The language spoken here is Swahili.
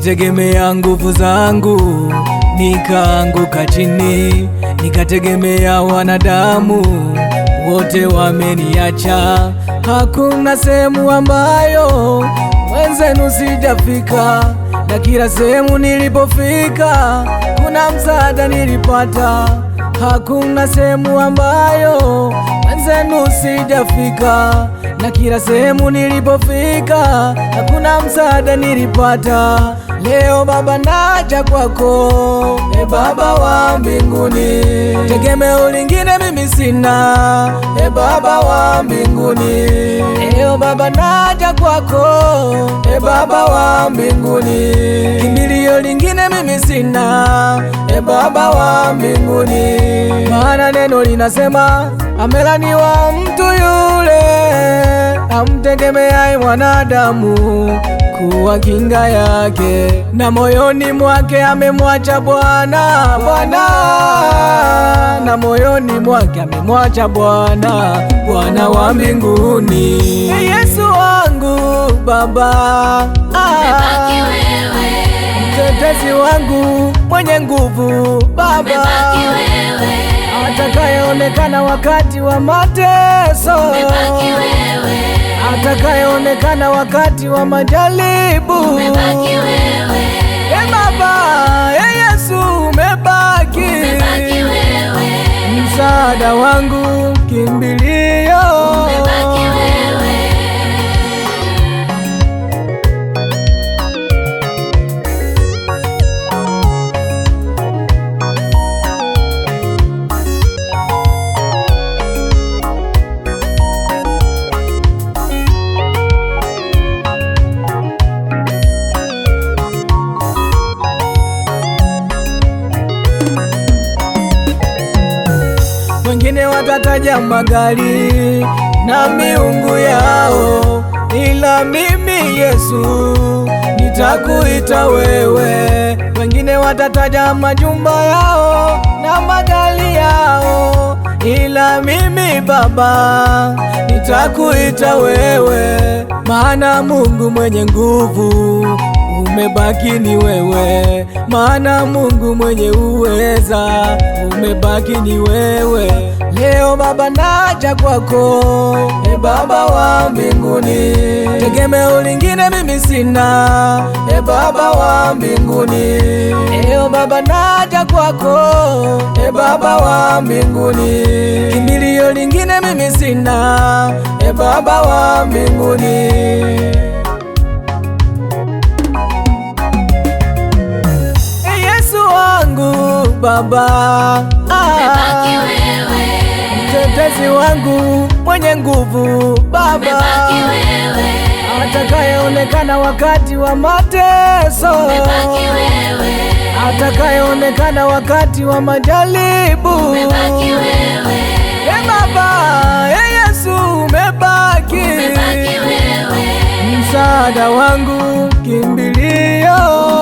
nilitegemea nguvu zangu, nikaanguka chini, nikategemea wanadamu, wote wameniacha. Hakuna sehemu ambayo mwenzenu sijafika, na kila sehemu nilipofika kuna msaada nilipata. Hakuna sehemu ambayo mwenzenu sijafika, na kila sehemu nilipofika hakuna msaada nilipata. Leo Baba naja kwako, e Baba wa mbinguni, tegemeo lingine mimi sina, e Baba wa mbinguni. Leo Baba naja kwako, e Baba wa mbinguni, kimbilio lingine mimi sina, e Baba wa mbinguni. Maana neno linasema, amelaniwa mtu yule amtegemeaye mwanadamu kuwa kinga yake, na moyoni mwake amemwacha Bwana. Na moyoni mwake amemwacha Bwana, Bwana wa mbinguni. Yesu wangu Baba, umebaki wewe, mtetezi wangu mwenye nguvu Baba, umebaki wewe, atakayeonekana wakati wa mateso, umebaki wewe, atakayeonekana wakati wa majaribu. umebaki wewe, E Baba, e Yesu umebaki, umebaki wewe, msaada wangu, kimbilio. umebaki wewe. Wengine watataja magari na miungu yao, ila mimi Yesu nitakuita wewe. Wengine watataja majumba yao na magari yao, ila mimi Baba nitakuita wewe. Maana Mungu mwenye nguvu umebaki ni wewe, maana Mungu mwenye uweza umebaki ni wewe. Leo Baba naja kwako, e Baba wa mbinguni, tegemeo lingine mimi sina, e Baba wa mbinguni. Leo Baba naja kwako, e Baba wa mbinguni, kimbilio lingine mimi sina, e Baba wa mbinguni. Baba, umebaki wewe, mtetezi wangu mwenye nguvu Baba, umebaki wewe, atakayeonekana wakati wa mateso, umebaki wewe, atakayeonekana wakati wa majaribu. umebaki wewe, E Baba, e Yesu umebaki, umebaki wewe, msaada wangu, kimbilio.